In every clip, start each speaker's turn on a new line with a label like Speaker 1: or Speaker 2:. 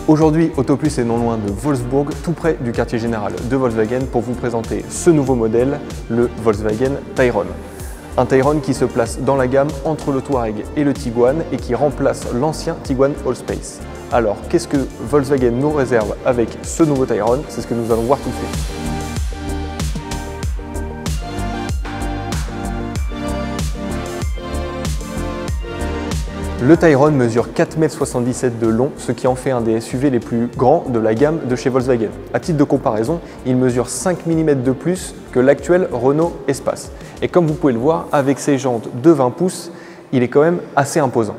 Speaker 1: Aujourd'hui, Autoplus est non loin de Wolfsburg, tout près du quartier général de Volkswagen, pour vous présenter ce nouveau modèle, le Volkswagen Tayron. Un Tayron qui se place dans la gamme entre le Touareg et le Tiguan et qui remplace l'ancien Tiguan Allspace. Alors, qu'est-ce que Volkswagen nous réserve avec ce nouveau Tayron? C'est ce que nous allons voir tout de suite. Le Tayron mesure 4,77 m de long, ce qui en fait un des SUV les plus grands de la gamme de chez Volkswagen. À titre de comparaison, il mesure 5 mm de plus que l'actuel Renault Espace. Et comme vous pouvez le voir, avec ses jantes de 20 pouces, il est quand même assez imposant.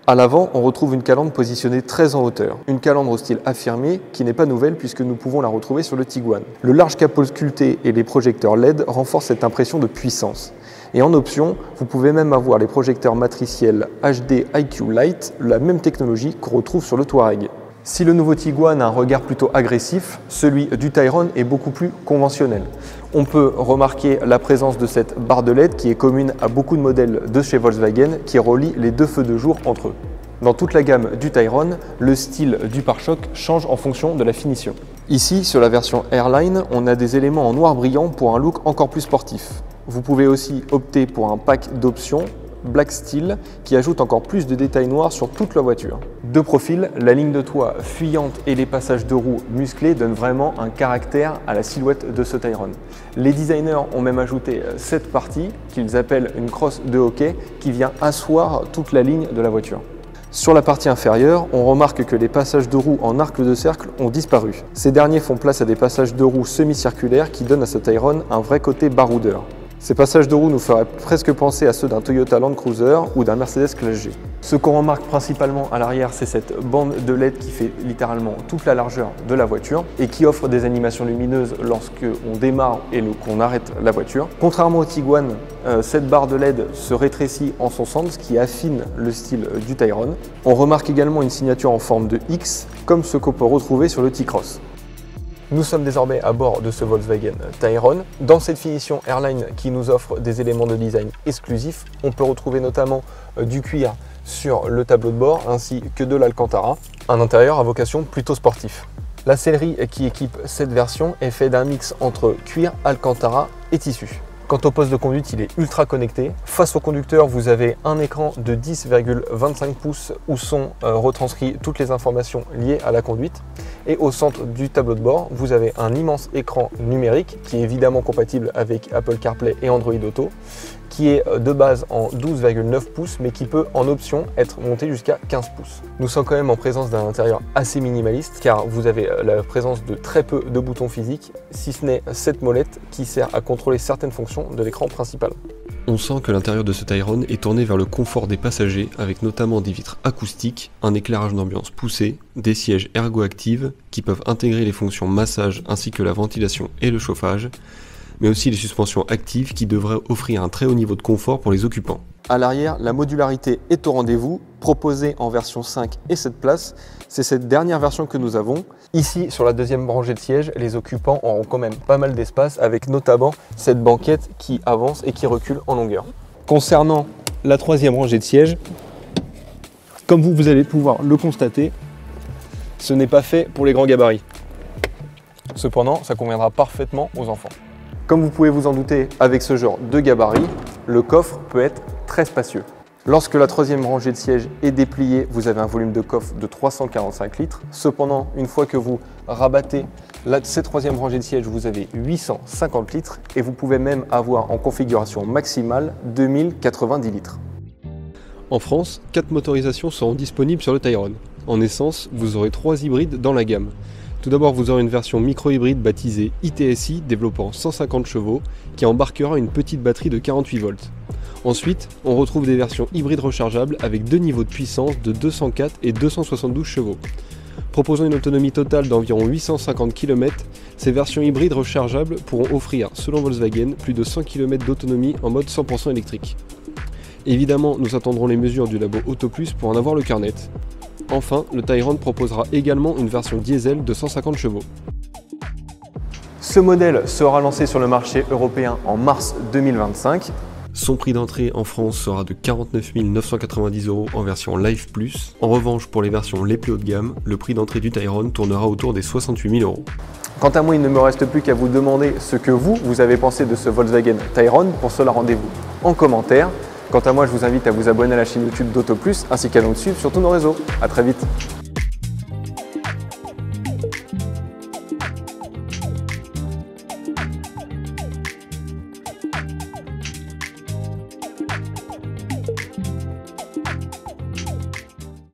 Speaker 1: À l'avant, on retrouve une calandre positionnée très en hauteur. Une calandre au style affirmé qui n'est pas nouvelle puisque nous pouvons la retrouver sur le Tiguan. Le large capot sculpté et les projecteurs LED renforcent cette impression de puissance. Et en option, vous pouvez même avoir les projecteurs matriciels HD IQ Light, la même technologie qu'on retrouve sur le Touareg. Si le nouveau Tiguan a un regard plutôt agressif, celui du Tayron est beaucoup plus conventionnel. On peut remarquer la présence de cette barre de LED qui est commune à beaucoup de modèles de chez Volkswagen qui relie les deux feux de jour entre eux. Dans toute la gamme du Tayron, le style du pare-choc change en fonction de la finition. Ici, sur la version Airline, on a des éléments en noir brillant pour un look encore plus sportif. Vous pouvez aussi opter pour un pack d'options Black Steel qui ajoute encore plus de détails noirs sur toute la voiture. De profil, la ligne de toit fuyante et les passages de roues musclés donnent vraiment un caractère à la silhouette de ce Tayron. Les designers ont même ajouté cette partie qu'ils appellent une crosse de hockey qui vient asseoir toute la ligne de la voiture. Sur la partie inférieure, on remarque que les passages de roues en arc de cercle ont disparu. Ces derniers font place à des passages de roues semi-circulaires qui donnent à ce Tayron un vrai côté baroudeur. Ces passages de roues nous feraient presque penser à ceux d'un Toyota Land Cruiser ou d'un Mercedes Classe G. Ce qu'on remarque principalement à l'arrière, c'est cette bande de LED qui fait littéralement toute la largeur de la voiture et qui offre des animations lumineuses lorsque on démarre et qu'on arrête la voiture. Contrairement au Tiguan, cette barre de LED se rétrécit en son centre, ce qui affine le style du Tayron. On remarque également une signature en forme de X, comme ce qu'on peut retrouver sur le T-Cross. Nous sommes désormais à bord de ce Volkswagen Tayron. Dans cette finition Airline qui nous offre des éléments de design exclusifs, on peut retrouver notamment du cuir sur le tableau de bord ainsi que de l'Alcantara, un intérieur à vocation plutôt sportif. La sellerie qui équipe cette version est faite d'un mix entre cuir, Alcantara et tissu. Quant au poste de conduite, il est ultra connecté. Face au conducteur, vous avez un écran de 10,25 pouces où sont retranscrites toutes les informations liées à la conduite. Et au centre du tableau de bord, vous avez un immense écran numérique qui est évidemment compatible avec Apple CarPlay et Android Auto, qui est de base en 12,9 pouces mais qui peut en option être monté jusqu'à 15 pouces. Nous sommes quand même en présence d'un intérieur assez minimaliste car vous avez la présence de très peu de boutons physiques, si ce n'est cette molette qui sert à contrôler certaines fonctions de l'écran principal.
Speaker 2: On sent que l'intérieur de ce Tayron est tourné vers le confort des passagers avec notamment des vitres acoustiques, un éclairage d'ambiance poussé, des sièges ergo-actives qui peuvent intégrer les fonctions massage ainsi que la ventilation et le chauffage, mais aussi les suspensions actives qui devraient offrir un très haut niveau de confort pour les occupants.
Speaker 1: À l'arrière, la modularité est au rendez-vous, proposée en version 5 et 7 places. C'est cette dernière version que nous avons. Ici, sur la deuxième rangée de sièges, les occupants auront quand même pas mal d'espace avec notamment cette banquette qui avance et qui recule en longueur. Concernant la troisième rangée de sièges, comme vous allez pouvoir le constater, ce n'est pas fait pour les grands gabarits. Cependant, ça conviendra parfaitement aux enfants. Comme vous pouvez vous en douter, avec ce genre de gabarit, le coffre peut être très spacieux. Lorsque la troisième rangée de sièges est dépliée, vous avez un volume de coffre de 345 litres. Cependant, une fois que vous rabattez cette troisième rangée de sièges, vous avez 850 litres et vous pouvez même avoir en configuration maximale 2090 litres.
Speaker 2: En France, 4 motorisations seront disponibles sur le Tayron. En essence, vous aurez 3 hybrides dans la gamme. Tout d'abord, vous aurez une version micro-hybride baptisée iTSI développant 150 chevaux qui embarquera une petite batterie de 48 volts. Ensuite, on retrouve des versions hybrides rechargeables avec deux niveaux de puissance de 204 et 272 chevaux. Proposant une autonomie totale d'environ 850 km, ces versions hybrides rechargeables pourront offrir, selon Volkswagen, plus de 100 km d'autonomie en mode 100% électrique. Évidemment, nous attendrons les mesures du labo Autoplus pour en avoir le cœur net. Enfin, le Tayron proposera également une version diesel de 150 chevaux.
Speaker 1: Ce modèle sera lancé sur le marché européen en mars 2025.
Speaker 2: Son prix d'entrée en France sera de 49 990 € en version Life Plus. En revanche, pour les versions les plus haut de gamme, le prix d'entrée du Tayron tournera autour des 68 000 €.
Speaker 1: Quant à moi, il ne me reste plus qu'à vous demander ce que vous avez pensé de ce Volkswagen Tayron. Pour cela, rendez-vous en commentaire. Quant à moi, je vous invite à vous abonner à la chaîne YouTube d'Auto Plus ainsi qu'à nous suivre sur tous nos réseaux. A très vite.